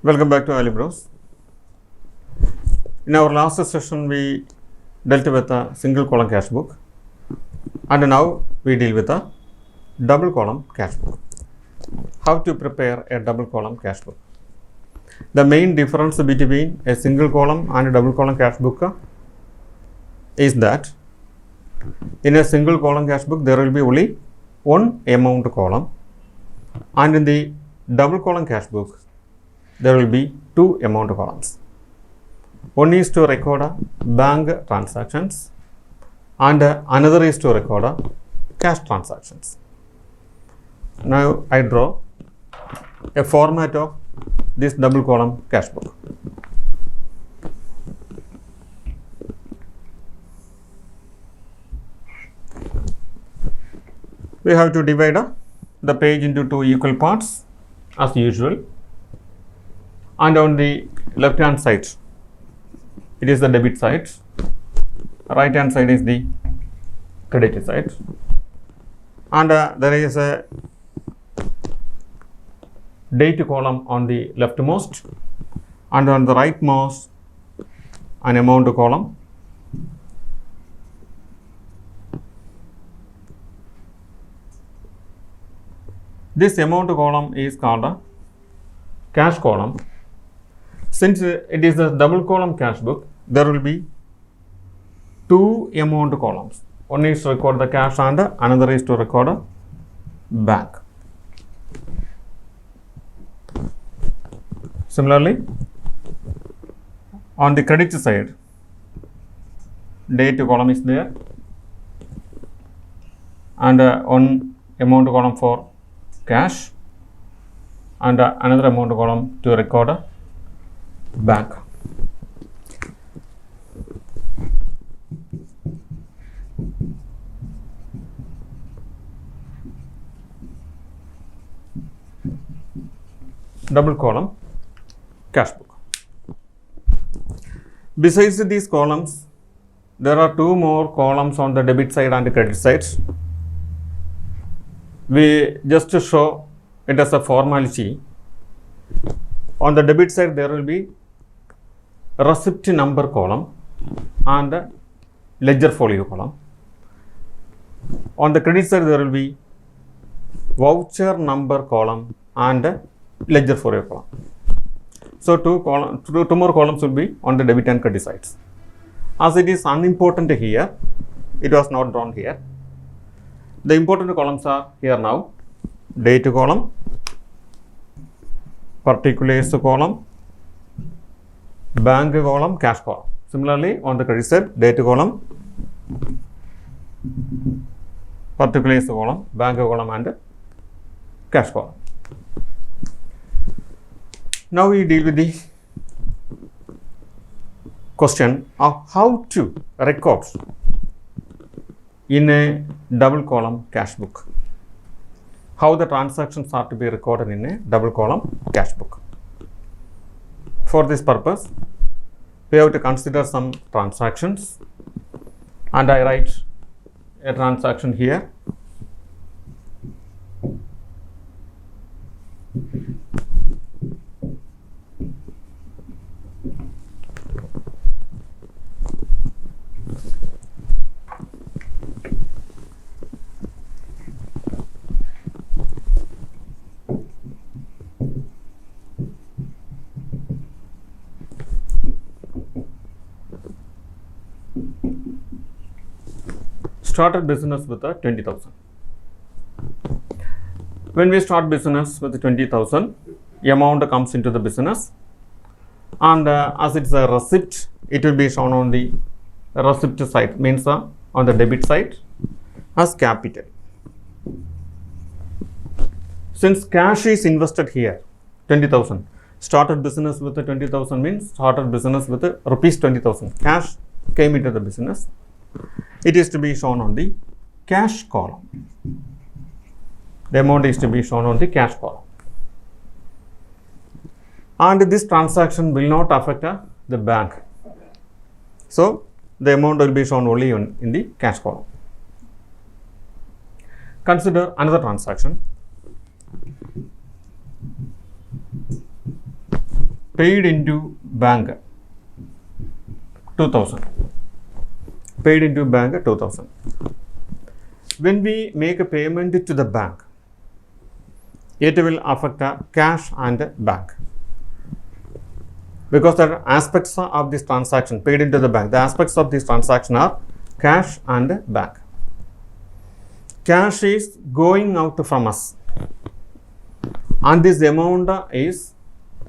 Welcome back to Alibros. In our last session, we dealt with a single column cash book, and now we deal with a double column cash book. How to prepare a double column cash book? The main difference between a single column and a double column cash book is that in a single column cash book there will be only one amount column, and in the double column cash book there will be two amount columns. One is to record bank transactions and another is to record cash transactions. Now I draw a format of this double column cash book. We have to divide the page into two equal parts as usual, and on the left hand side it is the debit side, right hand side is the credit side, and there is a date column on the leftmost, and on the rightmost an amount column. This amount column is called a cash column. Since it is a double column cash book, there will be two amount columns. One is to record the cash and another is to record a bank. Similarly, on the credit side, date column is there, and one amount column for cash and another amount column to record a bank. Double column cash book. Besides these columns, there are two more columns on the debit side and the credit side. We just to show it as a formality. On the debit side there will be receipt number column and ledger folio column. On the credit side there will be voucher number column and ledger folio column. So two more columns will be on the debit and credit sides. As it is unimportant here, it was not drawn here. The important columns are here now: date column, particulars column, bank column, cash column. Similarly, on the credit side, date column, particulars column, bank column and cash column. Now we deal with the question of how to record in a double column cash book. How the transactions are to be recorded in a double column cash book. For this purpose, we have to consider some transactions, and I write a transaction here. Started business with 20,000. When we start business with 20,000, amount comes into the business, and as it's a receipt, it will be shown on the receipt side, means on the debit side as capital. Since cash is invested here, 20,000, started business with 20,000 means started business with rupees 20,000. Cash came into the business. It is to be shown on the cash column. The amount is to be shown on the cash column. And this transaction will not affect the bank. So, the amount will be shown only in the cash column. Consider another transaction. paid into bank 2000. Paid into bank 2000. When we make a payment to the bank, it will affect cash and bank. Because the aspects of this transaction paid into the bank, the aspects of this transaction are cash and bank. Cash is going out from us, and this amount is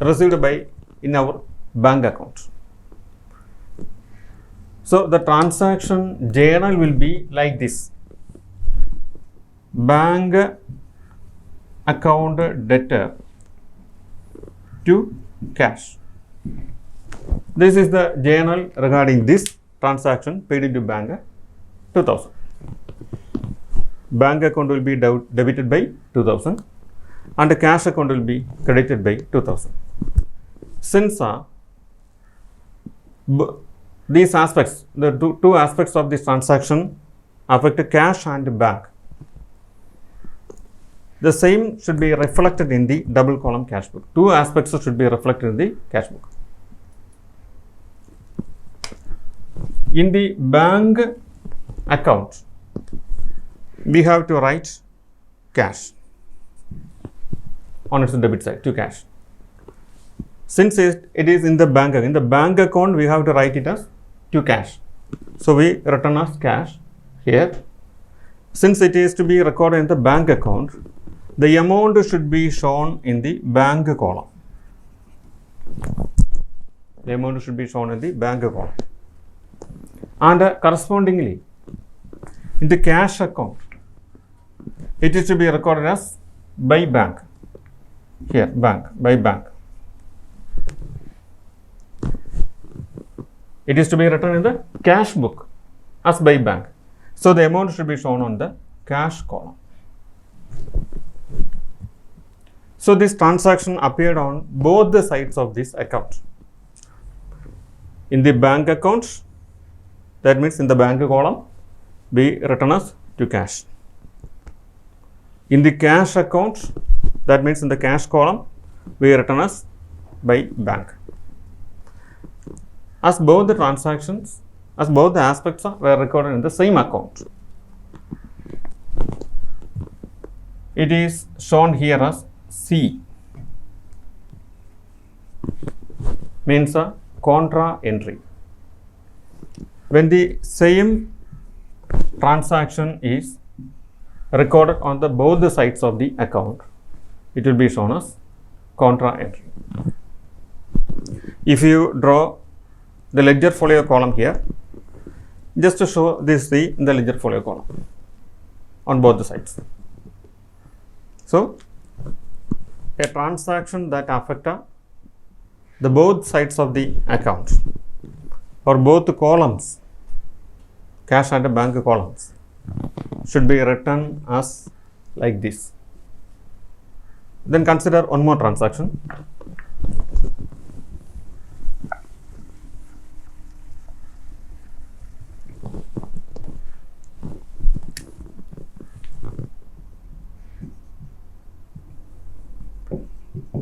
received by in our bank account. So the transaction journal will be like this: bank account debtor to cash. This is the journal regarding this transaction paid into bank 2000. Bank account will be debited by 2000 and the cash account will be credited by 2000. Since these aspects, the two aspects of this transaction affect cash and bank, the same should be reflected in the double column cash book. Two aspects should be reflected in the cash book. In the bank account, we have to write cash on its debit side to cash. Since it is in the bank account, we have to write it as to cash. So we return as cash here. Since it is to be recorded in the bank account, the amount should be shown in the bank column. The amount should be shown in the bank column. And correspondingly, in the cash account, it is to be recorded as by bank. Here, bank, by bank. It is to be written in the cash book as by bank. So the amount should be shown on the cash column. So this transaction appeared on both the sides of this account. In the bank account, that means in the bank column, we written as to cash. In the cash account, that means in the cash column, we written as by bank. As both the transactions, as both the aspects were recorded in the same account, it is shown here as C, means a contra entry. When the same transaction is recorded on the both the sides of the account, it will be shown as contra entry. If you draw the ledger folio column here, just to show this C in the ledger folio column on both the sides. So a transaction that affect the both sides of the account or both columns, cash and bank columns, should be written as like this. Then consider one more transaction.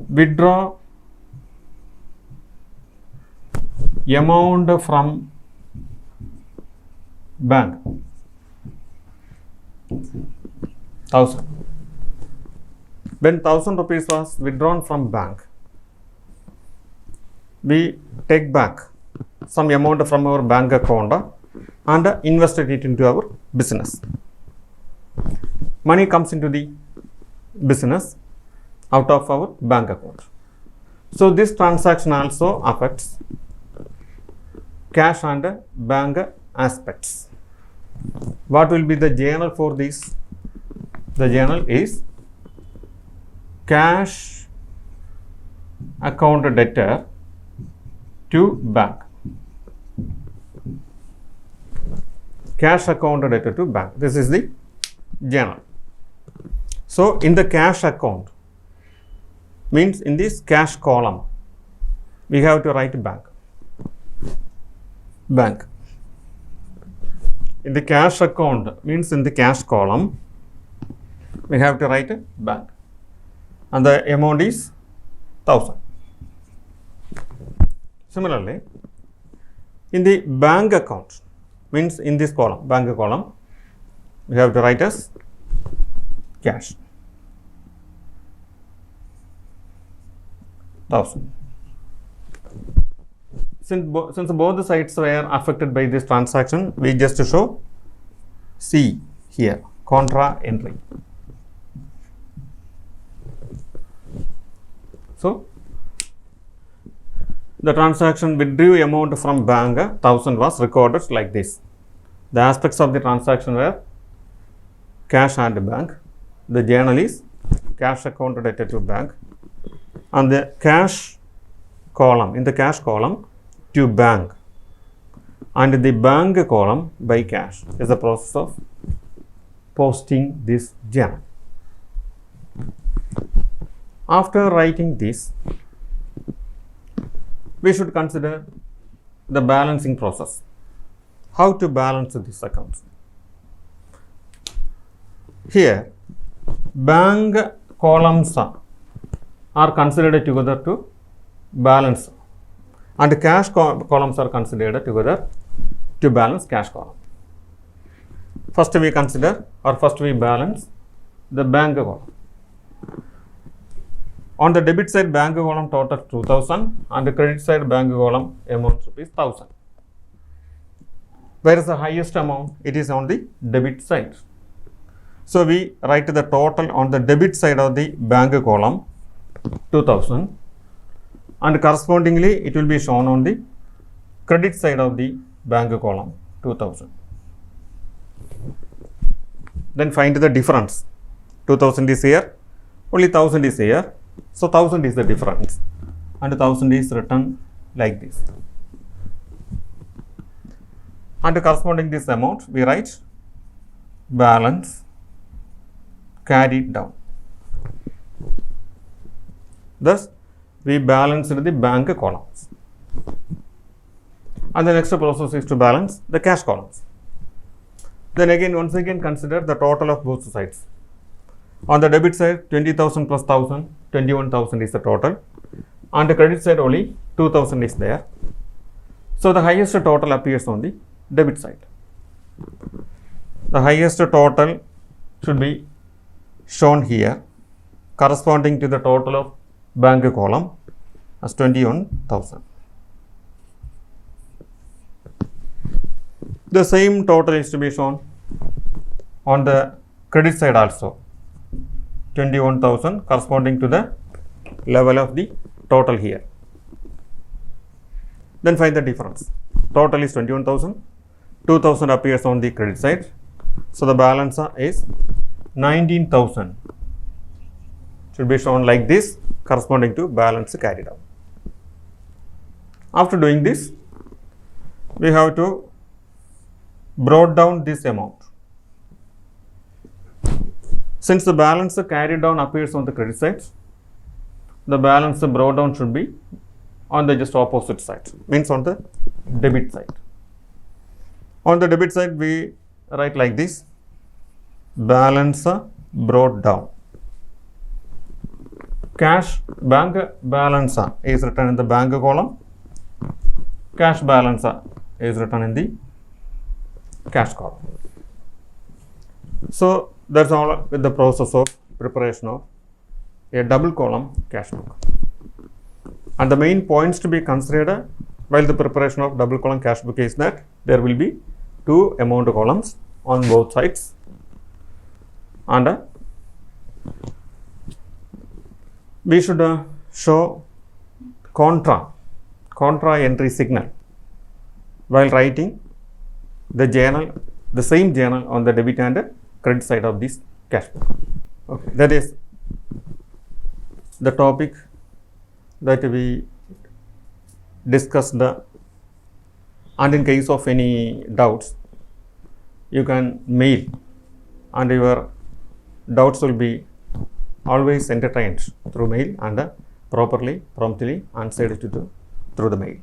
Withdraw amount from bank 1000. When 1000 rupees was withdrawn from bank, we take back some amount from our bank account and invested it into our business. Money comes into the business out of our bank account. So this transaction also affects cash and bank aspects. What will be the journal for this? The journal is cash account debtor to bank. Cash account debtor to bank. This is the journal. So in the cash account, means in this cash column, we have to write bank. Bank. In the cash account, means in the cash column, we have to write bank. And the amount is 1000. Similarly, in the bank account, means in this column, bank column, we have to write as cash, 1000. Since both the sides were affected by this transaction, we just show C here, contra entry. So, the transaction withdrew amount from bank 1000 was recorded like this. The aspects of the transaction were cash and bank. The journal is cash account debted to bank, and the cash column, in the cash column, to bank, and the bank column by cash is the process of posting this journal. After writing this, we should consider the balancing process. How to balance these accounts? Here, bank columns are considered together to balance, and cash columns are considered together to balance cash column. First we consider, or first we balance the bank column. On the debit side, bank column total 2000, and the credit side bank column amount is 1000. Where is the highest amount? It is on the debit side. So we write the total on the debit side of the bank column 2000, and correspondingly it will be shown on the credit side of the bank column 2000. Then find the difference. 2000 is here, only 1000 is here, so 1000 is the difference, and 1000 is written like this. And corresponding this amount, we write balance carried down. Thus, we balanced the bank columns. And the next process is to balance the cash columns. Then again, once again consider the total of both sides. On the debit side, 20,000 plus 1,000, 21,000 is the total. On the credit side, only 2,000 is there. So the highest total appears on the debit side. The highest total should be shown here, corresponding to the total of bank column as 21,000. The same total is to be shown on the credit side also, 21,000 corresponding to the level of the total here. Then find the difference. Total is 21,000, 2,000 appears on the credit side, so the balance is 19,000. Should be shown like this, corresponding to balance carried out. After doing this, we have to brought down this amount. Since the balance carried down appears on the credit side, the balance brought down should be on the just opposite side, means on the debit side. On the debit side, we write like this, balance brought down. Cash bank balance is written in the bank column, cash balance is written in the cash column. So that's all with the process of preparation of a double column cash book. And the main points to be considered while the preparation of double column cash book is that there will be two amount columns on both sides, and we should show contra entry signal while writing the journal, the same journal on the debit and credit side of this cash book. Okay, that is the topic that we discussed. And in case of any doubts, you can mail, and your doubts will be always entertained through mail and promptly answered through the mail.